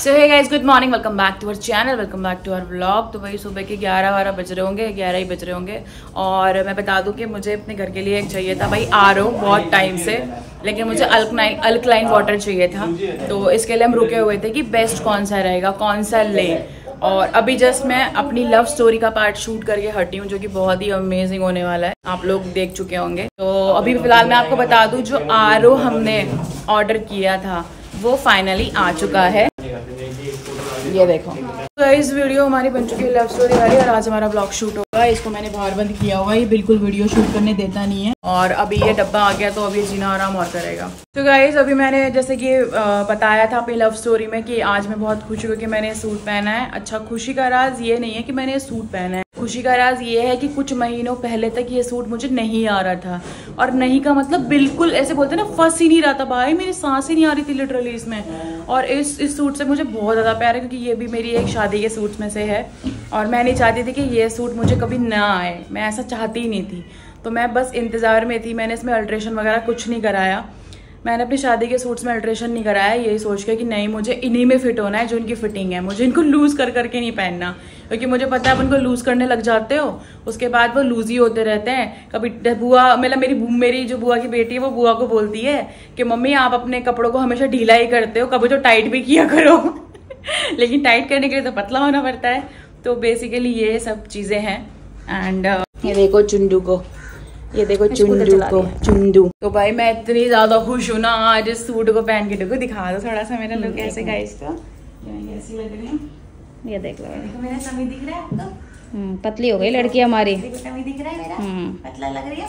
So hey guys, good morning, welcome back to our channel, welcome back to our vlog. तो वही सुबह के 11-12 बज रहे होंगे, 11 ही बज रहे होंगे। और मैं बता दूं कि मुझे अपने घर के लिए एक चाहिए था भाई आरओ बहुत टाइम से, लेकिन मुझे अल्कलाइन वाटर चाहिए था। तो इसके लिए हम रुके हुए थे कि बेस्ट कौन सा रहेगा, कौन सा ले। और अभी जस्ट मैं अपनी लव स्टोरी का पार्ट शूट करके हटी हूँ, जो कि बहुत ही अमेजिंग होने वाला है, आप लोग देख चुके होंगे। तो अभी फिलहाल मैं आपको बता दूं, जो आरओ हमने ऑर्डर किया था वो फाइनली आ चुका है। ये देखो, तो इस वीडियो हमारी बन चुकी है लव स्टोरी वाली, और आज हमारा ब्लॉग शूट होगा। इसको मैंने बाहर बंद किया हुआ है, ये बिल्कुल वीडियो शूट करने देता नहीं है। और अभी ये डब्बा आ गया तो अभी जीना आराम और करेगा। तो गाइस, अभी मैंने जैसे कि बताया था अपनी लव स्टोरी में कि आज मैं बहुत खुश हूँ कि मैंने सूट पहना है। अच्छा, खुशी का राज ये नहीं है कि मैंने सूट पहना है, खुशी का राज ये है कि कुछ महीनों पहले तक ये सूट मुझे नहीं आ रहा था। और नहीं का मतलब बिल्कुल ऐसे बोलते ना, फंस ही नहीं रहा था भाई, मेरी सांस ही नहीं आ रही थी लिटरली इसमें। और इस सूट से मुझे बहुत ज़्यादा प्यार है, क्योंकि ये भी मेरी एक शादी के सूट में से है। और मैं नहीं चाहती थी कि ये सूट मुझे कभी ना आए, मैं ऐसा चाहती ही नहीं थी। तो मैं बस इंतज़ार में थी, मैंने इसमें अल्ट्रेशन वगैरह कुछ नहीं कराया। मैंने अपनी शादी के सूट्स में अल्ट्रेशन नहीं कराया, यही सोच के कि नहीं, मुझे इन्हीं में फिट होना है जो इनकी फिटिंग है, मुझे इनको लूज़ कर करके नहीं पहनना। क्योंकि मुझे पता है आप उनको लूज़ करने लग जाते हो, उसके बाद वो लूज ही होते रहते हैं। कभी बुआ, मतलब मेरी जो बुआ की बेटी है वो बुआ को बोलती है कि मम्मी आप अपने कपड़ों को हमेशा ढीला ही करते हो, कभी तो टाइट भी किया करो। लेकिन टाइट करने के लिए तो पतला होना पड़ता है। तो बेसिकली ये सब चीज़ें हैं। एंड ये देखो चुंडू को, ये देखो चुंडू को, चुंडू। तो भाई मैं इतनी ज्यादा खुश हूँ ना आज इस सूट को पहन के। देखो, दिखा दो थोड़ा सा मेरा लुक कैसे गाइस का, कैसी लग रही है ये देख लो। देखो मेरा समी दिख रहा है आपको? पतली हो गई लड़की हमारी। समी दिख रहा है मेरा, पतला लग रही है।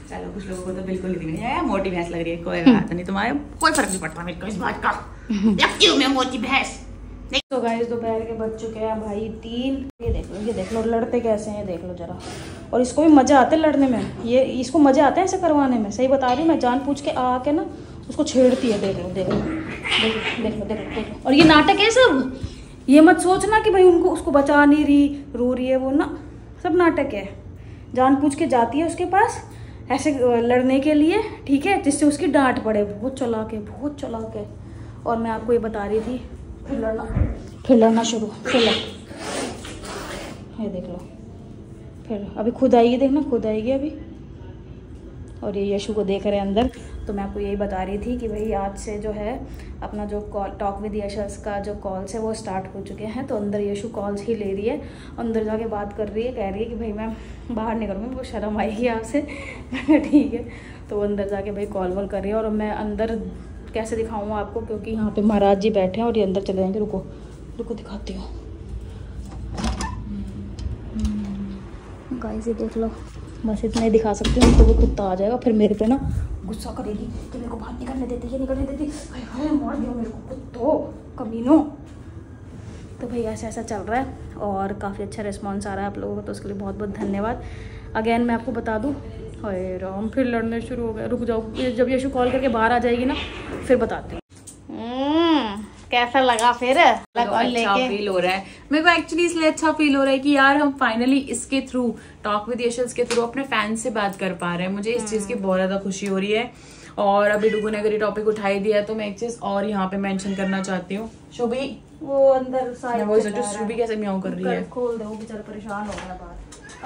चलो, कुछ लोगों को तो बिल्कुल नहीं दिख रही है, मोटी भैंस लग रही है। कोई बात नहीं, तुम्हारे कोई फर्क नहीं पड़ता मेरे को इस बात का। लगती हूँ मैं मोटी भैंस। तो गाइस, दोपहर के बज चुके हैं भाई 3। ये देख लो लड़ते कैसे हैं, देख लो जरा। और इसको भी मजा आता है लड़ने में, ये इसको मजा आता है ऐसे करवाने में। सही बता रही हूँ मैं, जानबूझ के आके ना उसको छेड़ती है। देख लो देख लो देख लो देख लो देख लो। और ये नाटक है सब, ये मत सोचना कि भाई उसको बचा नहीं रही, रो रही है वो ना, सब नाटक है। जानबूझ के जाती है उसके पास ऐसे लड़ने के लिए, ठीक है, जिससे उसकी डांट पड़े। बहुत चालाक है, बहुत चालाक है। और मैं आपको ये बता रही थी, फिर लड़ना शुरू, फिर ये देख लो, फिर अभी खुद आएगी, देखना खुद आएगी अभी। और ये यशु को देख रहे हैं अंदर। तो मैं आपको यही बता रही थी कि भाई आज से जो है अपना जो टॉक विद यशस का जो कॉल्स है वो स्टार्ट हो चुके हैं। तो अंदर यशु कॉल्स ही ले रही है, अंदर जाके बात कर रही है, कह रही है कि भाई मैं बाहर नहीं करूँगी, वो शर्म आएगी आपसे। ठीक है, तो वो अंदर जाके भाई कॉल वॉल कर रही है। और मैं अंदर कैसे दिखाऊँ आपको, क्योंकि यहाँ पे महाराज जी बैठे हैं और ये अंदर चले जाएंगे। रुको रुको दिखाती हूँ गाइस, ये देख लो, बस इतना ही दिखा सकती हूँ। तो वो कुत्ता आ जाएगा, फिर मेरे पे ना गुस्सा करेगी कि मेरे को बाहर निकलने देती है, निकलने देती। हाय मार दिया मेरे को कुत्तो, कमीनो। तो भाई ऐसा ऐसा चल रहा है और काफ़ी अच्छा रिस्पॉन्स आ रहा है आप लोगों को, तो उसके लिए बहुत बहुत धन्यवाद। अगेन मैं आपको बता दूँ, हाय राम, फिर लड़ने शुरू हो गया। रुक जाओ, जब यशु कॉल करके बाहर आ जाएगी ना फिर बताती हूँ कैसा लगा। फिर अच्छा फील हो रहा है मेरे को, एक्चुअली इसलिए अच्छा फील हो रहा है कि यार हम फाइनली इसके थ्रू, टॉक विद यशस के थ्रू अपने फैंस से बात कर पा रहे हैं। मुझे इस चीज़ की बहुत ज़्यादा खुशी हो रही है। और अभी डुगू ने अगर ये टॉपिक उठाई दिया है तो मैं एक चीज़ और यहाँ पे मेंशन करना चाहती हूँ। शुभी वो अंदर शुभी कैसे म्याऊं कर रही है, खोल दे, वो बेचारा परेशान हो गया बाहर।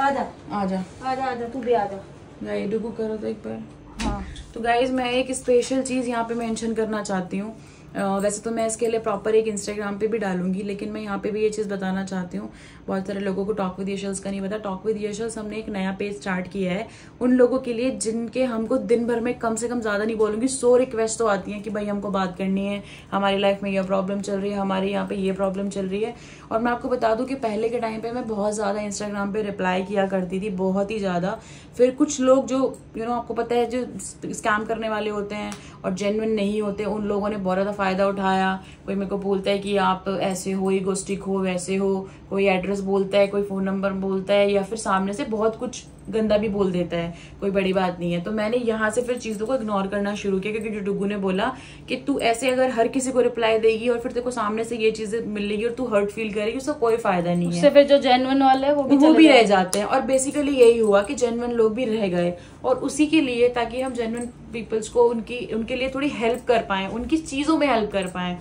आजा आजा आजा आजा, तू भी आजा। ये डुगू करो तो एक बार। हाँ, तो गाइज मैं एक स्पेशल चीज़ यहाँ पे मेंशन करना चाहती हूँ। वैसे तो मैं इसके लिए प्रॉपर एक इंस्टाग्राम पे भी डालूंगी, लेकिन मैं यहाँ पे भी ये चीज़ बताना चाहती हूँ। बहुत सारे लोगों को टॉक विद यशस का नहीं पता। टॉक विद यशस हमने एक नया पेज स्टार्ट किया है उन लोगों के लिए जिनके हमको दिन भर में कम से कम, ज़्यादा नहीं बोलूँगी, 100 रिक्वेस्ट तो आती हैं कि भाई हमको बात करनी है, हमारी लाइफ में यह प्रॉब्लम चल रही है, हमारे यहाँ पे ये प्रॉब्लम चल रही है। और मैं आपको बता दूं कि पहले के टाइम पे मैं बहुत ज़्यादा इंस्टाग्राम पे रिप्लाई किया करती थी, बहुत ही ज़्यादा। फिर कुछ लोग जो आपको पता है जो स्कैम करने वाले होते हैं और जेन्युइन नहीं होते, उन लोगों ने बहुत ज़्यादा फ़ायदा उठाया। कोई मेरे को बोलता है कि आप ऐसे हो, ईगोस्टिक हो, वैसे हो, कोई एड्रेस बोलता है, कोई फ़ोन नंबर बोलता है, या फिर सामने से बहुत कुछ गंदा भी बोल देता है, कोई बड़ी बात नहीं है। तो मैंने यहाँ से फिर चीज़ों को इग्नोर करना शुरू किया, क्योंकि डुगू ने बोला कि तू ऐसे अगर हर किसी को रिप्लाई देगी और फिर तेरे को सामने से ये चीज़ें मिलेगी और तू हर्ट फील करेगी, उसका कोई फायदा नहीं है। उससे फिर जो जेन्युइन वाले वो भी रह जाते हैं। और बेसिकली यही हुआ कि जेन्युइन लोग भी रह गए, और उसी के लिए, ताकि हम जेन्युइन पीपल्स को उनके लिए थोड़ी हेल्प कर पाएं, उनकी चीज़ों में हेल्प कर पाएं,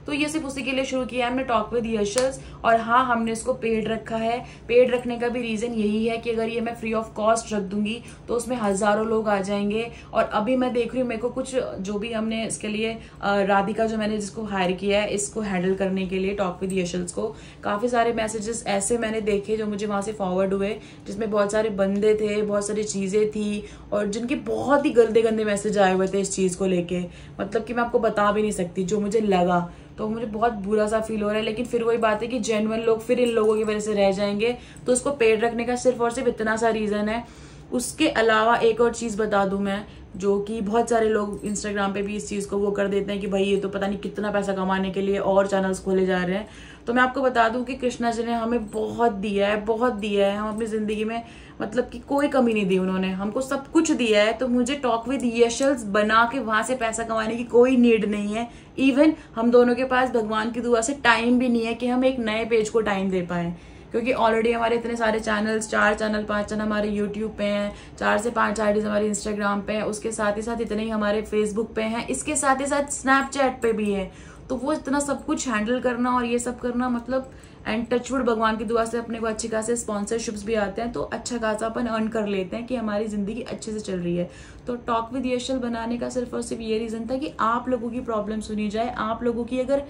तो ये सिर्फ उसी के लिए शुरू किया है हमने टॉक विद यशस। और हाँ, हमने इसको पेड रखा है। पेड रखने का भी रीजन यही है कि अगर ये मैं फ्री ऑफ कॉस्ट रख दूंगी तो उसमें हजारों लोग आ जाएंगे। और अभी मैं देख रही हूँ, मेरे को कुछ जो भी हमने इसके लिए राधिका जो मैंने जिसको हायर किया है इसको हैंडल करने के लिए टॉक विद यशस को, काफी सारे मैसेजेस ऐसे मैंने देखे जो मुझे वहां से फॉरवर्ड हुए, जिसमें बहुत सारे बंदे थे, बहुत सारी चीजें थी और जिनके बहुत ही गंदे गंदे मैसेज आए हुए थे इस चीज को लेके। मतलब कि मैं आपको बता भी नहीं सकती जो मुझे लगा, तो मुझे बहुत बुरा सा फील हो रहा है। लेकिन फिर वही बात है कि जेन्युइन लोग फिर इन लोगों की वजह से रह जाएंगे, तो उसको पेड रखने का सिर्फ और सिर्फ इतना सा रीजन है। उसके अलावा एक और चीज बता दूं मैं, जो कि बहुत सारे लोग इंस्टाग्राम पे भी इस चीज को वो कर देते हैं कि भाई ये तो पता नहीं कितना पैसा कमाने के लिए और चैनल्स खोले जा रहे हैं। तो मैं आपको बता दूं कि कृष्णा जी ने हमें बहुत दिया है, बहुत दिया है। हम अपनी जिंदगी में मतलब कि कोई कमी नहीं दी, उन्होंने हमको सब कुछ दिया है। तो मुझे टॉक विद यशस बना के वहां से पैसा कमाने की कोई नीड नहीं है। इवन हम दोनों के पास भगवान की दुआ से टाइम भी नहीं है कि हम एक नए पेज को टाइम दे पाए, क्योंकि ऑलरेडी हमारे इतने सारे चैनल्स, 4 चैनल 5 चैनल हमारे यूट्यूब पे हैं, 4 से 5 आईडीज हमारे इंस्टाग्राम पे हैं, उसके साथ ही साथ इतने ही हमारे फेसबुक पे हैं, इसके साथ ही साथ स्नैपचैट पे भी है। तो वो इतना सब कुछ हैंडल करना और ये सब करना, मतलब एंड टचवुड भगवान की दुआ से अपने को अच्छे खासे स्पॉन्सरशिप्स भी आते हैं, तो अच्छा खासा अपन अर्न कर लेते हैं कि हमारी जिंदगी अच्छे से चल रही है। तो टॉक विद यशल बनाने का सिर्फ और सिर्फ ये रीजन था कि आप लोगों की प्रॉब्लम सुनी जाए। आप लोगों की, अगर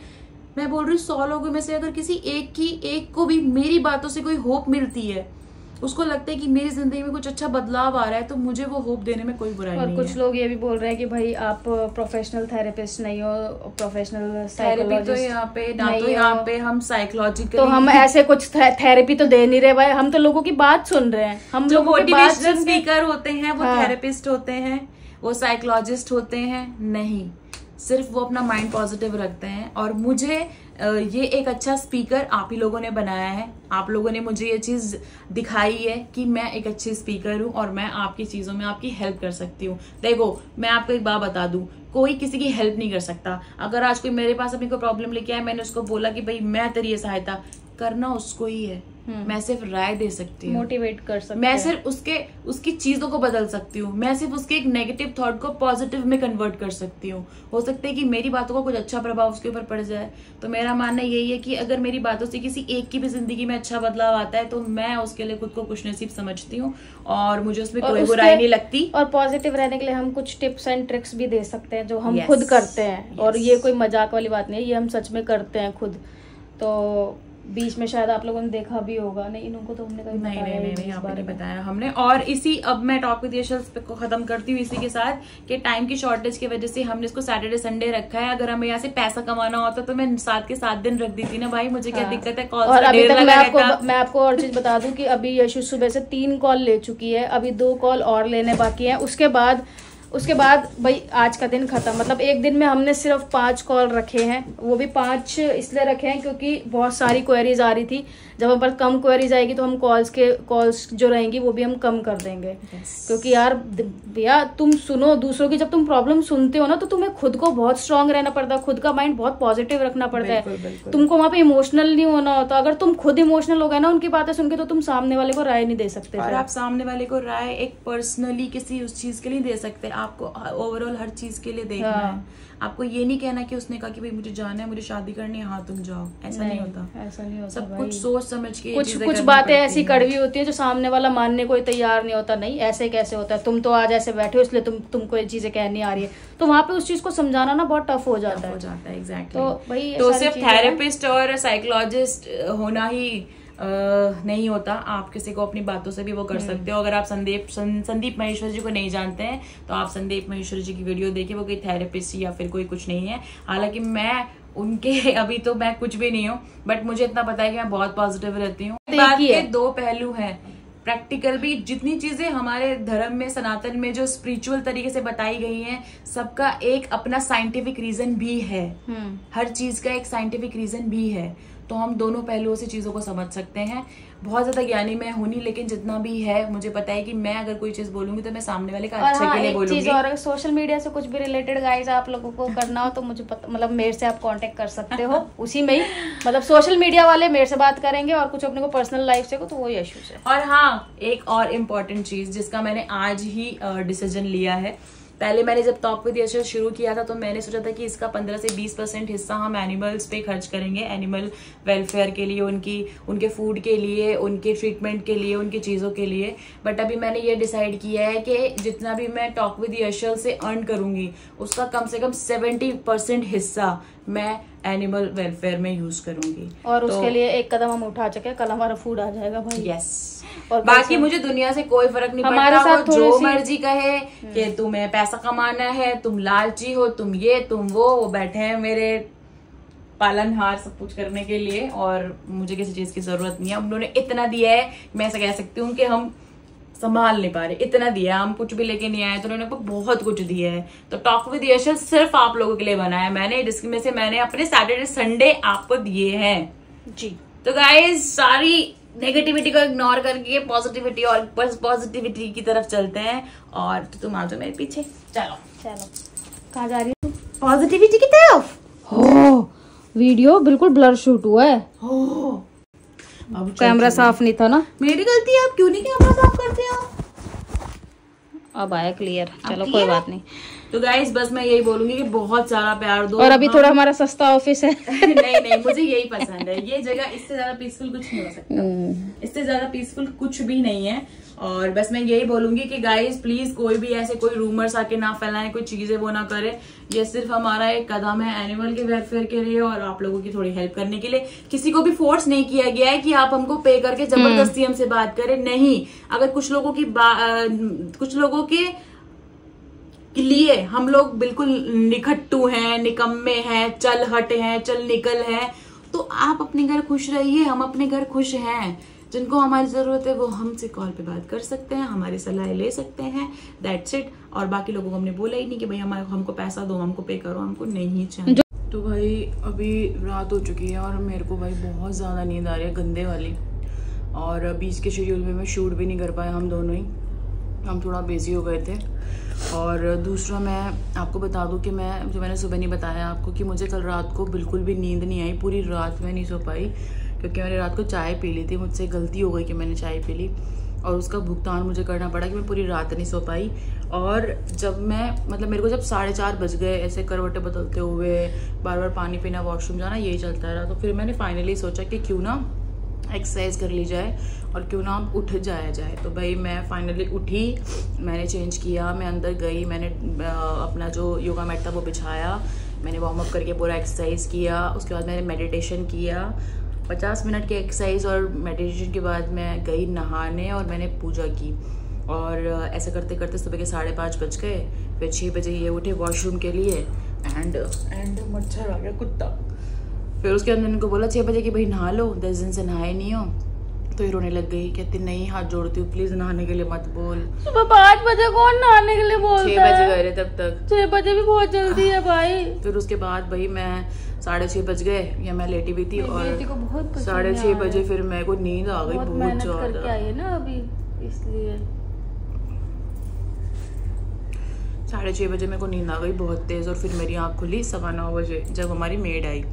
मैं बोल रही हूँ 100 लोगों में से अगर किसी एक को भी मेरी बातों से कोई होप मिलती है, उसको लगता है कि मेरी जिंदगी में कुछ अच्छा बदलाव आ रहा है, तो मुझे वो होप देने में कोई बुराई नहीं है। और कुछ लोग ये भी बोल रहे हैं कि भाई आप प्रोफेशनल थेरेपिस्ट नहीं हो, प्रोफेशनल साइकोलॉजिस्ट, तो यहाँ पे ना, तो यहाँ पे हम साइकोलॉजिकल, तो हम ऐसे कुछ थेरेपी तो दे नहीं रहे भाई, हम तो लोगों की बात सुन रहे हैं। हम जो लोगों की बात मोटिवेशनल स्पीकर होते हैं वो थेरेपिस्ट होते हैं, वो साइकोलॉजिस्ट होते हैं नहीं, सिर्फ वो अपना माइंड पॉजिटिव रखते हैं। और मुझे ये एक अच्छा स्पीकर आप ही लोगों ने बनाया है, आप लोगों ने मुझे ये चीज दिखाई है कि मैं एक अच्छी स्पीकर हूँ और मैं आपकी चीजों में आपकी हेल्प कर सकती हूँ। देखो मैं आपको एक बात बता दूं, कोई किसी की हेल्प नहीं कर सकता। अगर आज कोई मेरे पास अपनी कोई प्रॉब्लम लेके आया, मैंने उसको बोला कि भाई मैं तेरी ये सहायता करना, उसको ही है। मैं सिर्फ राय दे सकती हूँ, मोटिवेट कर सकती हूँ, मैं सिर्फ उसकी चीजों को बदल सकती हूँ, मैं सिर्फ उसके एक नेगेटिव थॉट को पॉजिटिव में कन्वर्ट कर सकती हूँ। हो सकता है कि मेरी बातों का कुछ अच्छा प्रभाव उसके ऊपर पड़ जाए। तो मेरा मानना यही है कि अगर मेरी बातों से किसी एक की भी जिंदगी में अच्छा बदलाव आता है, तो मैं उसके लिए खुद को खुशनसीब समझती हूँ और मुझे उसमें कोई बुराई नहीं लगती। और पॉजिटिव रहने के लिए हम कुछ टिप्स एंड ट्रिक्स भी दे सकते हैं जो हम खुद करते हैं। और ये कोई मजाक वाली बात नहीं है, ये हम सच में करते हैं खुद। तो बीच में शायद आप लोगों ने देखा भी होगा, नहीं इनको तो हमने कभी नहीं आपने बताया हमने। और इसी, अब मैं टॉक विद यशस को खत्म करती हूँ इसी के साथ कि टाइम की शॉर्टेज की वजह से हमने इसको सैटरडे संडे रखा है। अगर हमें यहाँ से पैसा कमाना होता तो मैं 7 के 7 दिन रख दी थी ना भाई, मुझे क्या दिक्कत है। कॉल और अभी तक मैं आपको और चीज बता दूं कि अभी यशु सुबह से 3 कॉल ले चुकी है, अभी 2 कॉल और लेने बाकी है। उसके बाद भाई आज का दिन खत्म। मतलब एक दिन में हमने सिर्फ 5 कॉल रखे हैं, वो भी 5 इसलिए रखे हैं क्योंकि बहुत सारी क्वेरीज आ रही थी। जब हम पर कम क्वेरीज आएगी तो हम कॉल्स जो रहेंगी वो भी हम कम कर देंगे। क्योंकि यार भैया तुम सुनो दूसरों की, जब तुम प्रॉब्लम सुनते हो ना तो तुम्हें खुद को बहुत स्ट्रांग रहना पड़ता है, खुद का माइंड बहुत पॉजिटिव रखना पड़ता है। तुमको वहाँ पे इमोशनल नहीं होना होता। अगर तुम खुद इमोशनल हो गए ना उनकी बातें सुन के, तो तुम सामने वाले को राय नहीं दे सकते। और आप सामने वाले को राय एक पर्सनली किसी उस चीज के लिए दे सकते, आपको ओवरऑल हर चीज के लिए देखना है। आपको ये नहीं कहना कि उसने कहा कि भाई मुझे जाना है, मुझे शादी करनी है, हाँ तुम जाओ, ऐसा नहीं होता। ऐसा नहीं होता, सब कुछ सोच समझ के। कुछ बातें ऐसी कड़वी होती है जो सामने वाला मानने को तैयार नहीं होता। नहीं ऐसे कैसे होता है, तुम तो आज ऐसे बैठे हो इसलिए तुमको ये चीजें कहनी आ रही है, तो वहाँ पे उस चीज को समझाना ना बहुत टफ हो जाता है। एग्जैक्टली। तो भाई तो सिर्फ थेरेपिस्ट और साइकोलॉजिस्ट होना ही नहीं होता, आप किसी को अपनी बातों से भी वो कर सकते हो। अगर आप संदीप महेश्वरी जी को नहीं जानते हैं तो आप संदीप महेश्वरी जी की वीडियो देखिए, वो कोई थेरेपिस्ट या फिर कोई कुछ नहीं है। हालांकि मैं उनके अभी तो मैं कुछ भी नहीं हूँ, बट मुझे इतना पता है कि मैं बहुत पॉजिटिव रहती हूँ। बात के 2 पहलू हैं, प्रैक्टिकल भी। जितनी चीजें हमारे धर्म में, सनातन में जो स्पिरिचुअल तरीके से बताई गई हैं, सबका एक अपना साइंटिफिक रीजन भी है। हर चीज का एक साइंटिफिक रीजन भी है। तो हम दोनों पहलुओं से चीजों को समझ सकते हैं। बहुत ज्यादा ज्ञानी मैं हूं नहीं, लेकिन जितना भी है मुझे पता है कि मैं अगर कोई चीज बोलूंगी तो मैं सामने वाले का अच्छे के लिए बोलूंगी। चीज और सोशल मीडिया से कुछ भी रिलेटेड गाइस आप लोगों को करना हो तो मुझे मतलब मेरे से आप कांटेक्ट कर सकते हो उसी में ही। मतलब सोशल मीडिया वाले मेरे से बात करेंगे और कुछ अपने को पर्सनल लाइफ से को तो वो इश्यूज है। और हाँ, एक और इम्पोर्टेंट चीज जिसका मैंने आज ही डिसीजन लिया है पहले मैंने जब टॉक विद यशल शुरू किया था तो मैंने सोचा था कि इसका 15 से 20% हिस्सा हम एनिमल्स पे खर्च करेंगे, एनिमल वेलफेयर के लिए, उनके फूड के लिए, उनके ट्रीटमेंट के लिए, उनकी चीज़ों के लिए। बट अभी मैंने ये डिसाइड किया है कि जितना भी मैं टॉक विद यशल से अर्न करूंगी उसका कम से कम 70% हिस्सा मैं एनिमल वेलफेयर में यूज करूंगी। और उसके लिए एक कदम हम उठा चुके, कल हमारा फूड आ जाएगा भाई। यस। और बाकी मुझे दुनिया से कोई फर्क नहीं पड़ता, वो जो मर्जी कहे कि तुम्हें पैसा कमाना है, तुम लालची हो, तुम ये तुम वो बैठे हैं मेरे पालनहार सब कुछ करने के लिए और मुझे किसी चीज की जरूरत नहीं है। उन्होंने इतना दिया है, मैं ऐसा कह सकती हूँ कि हम संभाल नहीं पा रहे, इतना दिया, हम कुछ भी लेके नहीं आए तो उन्होंने बहुत कुछ दिया है। तो टॉक विद यशल सिर्फ आप लोगों के लिए बनाया मैंने, जिसमें से मैंने अपने सैटरडे संडे आपको दिए हैं जी। तो गाइस सारी नेगेटिविटी को इग्नोर करके पॉजिटिविटी और पॉजिटिविटी की तरफ चलते हैं। और तो तुम आ जाओ मेरे पीछे, चलो चलो। कहाँ जा रही हो? पॉजिटिविटी की तरफ। हो वीडियो बिल्कुल ब्लर शूट हुआ है। हो अब कैमरा साफ नहीं था ना, मेरी गलती है। आप क्यों नहीं कैमरा साफ करते हो? अब आया क्लियर, चलो कोई बात नहीं। तो गाइस बस मैं यही बोलूंगी कि बहुत सारा प्यार दो। और अभी थोड़ा हमारा सस्ता ऑफिस है नहीं मुझे यही पसंद है ये जगह, इससे ज्यादा पीसफुल कुछ नहीं हो सकता, इससे ज्यादा पीसफुल कुछ भी नहीं है। और बस मैं यही बोलूंगी कि गाइस प्लीज कोई भी ऐसे कोई रूमर्स आके ना फैलाएं, कोई चीजें वो ना करे। ये सिर्फ हमारा एक कदम है एनिमल के वेलफेयर के लिए और आप लोगों की थोड़ी हेल्प करने के लिए। किसी को भी फोर्स नहीं किया गया है कि आप हमको पे करके जबरदस्ती हमसे बात करें, नहीं। अगर कुछ लोगों के लिए हम लोग बिल्कुल निखट्टू हैं, निकम्मे हैं, चल हट हैं, चल निकल हैं, तो आप अपने घर खुश रहिए, हम अपने घर खुश हैं। जिनको हमारी जरूरत है वो हमसे कॉल पे बात कर सकते हैं, हमारी सलाह ले सकते हैं, दैट्स इट। और बाकी लोगों को हमने बोला ही नहीं कि भाई हमको पैसा दो, हमको पे करो, हमको नहीं चाहिए। तो भाई अभी रात हो चुकी है और मेरे को भाई बहुत ज्यादा नींद आ रही है, गंदे वाली। और बीच के शेड्यूल में मैं शूट भी नहीं कर पाया, हम दोनों ही हम थोड़ा बिजी हो गए थे। और दूसरा मैं आपको बता दूं कि मैंने सुबह नहीं बताया आपको कि मुझे कल रात को बिल्कुल भी नींद नहीं आई, पूरी रात में नहीं सो पाई क्योंकि मैंने रात को चाय पी ली थी। मुझसे गलती हो गई कि मैंने चाय पी ली और उसका भुगतान मुझे करना पड़ा कि मैं पूरी रात नहीं सो पाई। और जब मेरे को जब 4:30 बज गए ऐसे करवटें बदलते हुए, बार बार पानी पीना, वॉशरूम जाना, यही चलता रहा। तो फिर मैंने फाइनली सोचा कि क्यों ना एक्सरसाइज कर ली जाए और क्यों ना हम उठ जाया जाए। तो भाई मैं फाइनली उठी, मैंने चेंज किया, मैं अंदर गई, मैंने अपना जो योगा मैट था वो बिछाया, मैंने वार्म अप करके पूरा एक्सरसाइज किया। उसके बाद मैंने मेडिटेशन किया, 50 मिनट की एक्सरसाइज और मेडिटेशन के बाद मैं गई नहाने और मैंने पूजा की। और ऐसे करते करते सुबह के 5:30 बज गए। फिर 6 बजे ये उठे वॉशरूम के लिए एंड मच्छर आ गया, कुत्ता। फिर उसके अंदर इनको बोला 6 बजे कि भाई नहा लो, 10 दिन से नहाए नहीं हो। तो ये रोने लग गई, कहती नहीं हाथ जोड़ती हूँ प्लीज नहाने के लिए मत बोल। सुबह 5 बजे कौन नहाने के लिए बोलता है? 6 बजे गए तब तक, 6 बजे भी बहुत जल्दी है भाई। फिर उसके बाद भाई मैं 6:30 बज गए या मैं लेटी भी थी और 6:30 बजे फिर मेरे को नींद आ गई बहुत ज्यादा। आई है ना अभी, इसलिए 6:30 बजे मेरे को नींद आ गई बहुत तेज। और फिर मेरी आँख खुली 9:15 बजे जब हमारी मेड आई।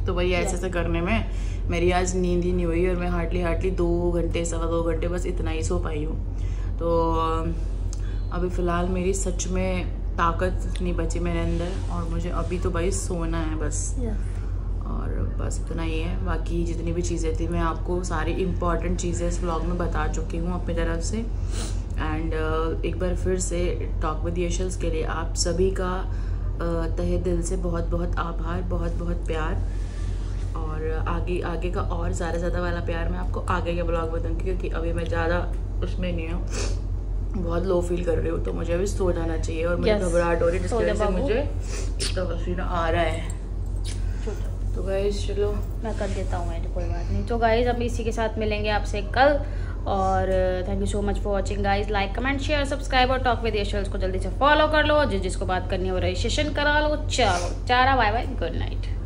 तो वही ऐसे करने में मेरी आज नींद ही नहीं हुई और मैं हार्डली 2 घंटे 2.25 घंटे बस इतना ही सो पाई हूँ। तो अभी फ़िलहाल मेरी सच में ताकत नहीं बची मेरे अंदर और मुझे अभी तो भाई सोना है बस। और बस इतना ही है। बाकी जितनी भी चीज़ें थी मैं आपको सारी इम्पॉर्टेंट चीज़ें इस व्लॉग में बता चुकी हूँ अपनी तरफ से। एंड एक बार फिर से टॉक विद यशल्स के लिए आप सभी का तहे दिल से बहुत बहुत आभार, बहुत बहुत प्यार। और आगे का और ज़्यादा वाला प्यार मैं आपको आगे के ब्लॉग बताऊंगी क्योंकि अभी मैं ज़्यादा उसमें नहीं हूँ, बहुत लो फील कर रही हूँ। तो मुझे अभी सो जाना चाहिए और मुझे घबराहट हो रही है जिसकी वजह से मुझे इतना पसीना आ रहा है। तो गाइस चलो मैं कर देता हूँ, कोई बात नहीं। तो गाइस हम इसी के साथ मिलेंगे आपसे कल। और thank you so much for watching guys. Like comment share subscribe और टॉक विद यशल्स को जल्दी से फॉलो कर लो। जिसको बात करनी है वो रजिस्ट्रेशन करा लो। चलो tata bye bye, good night.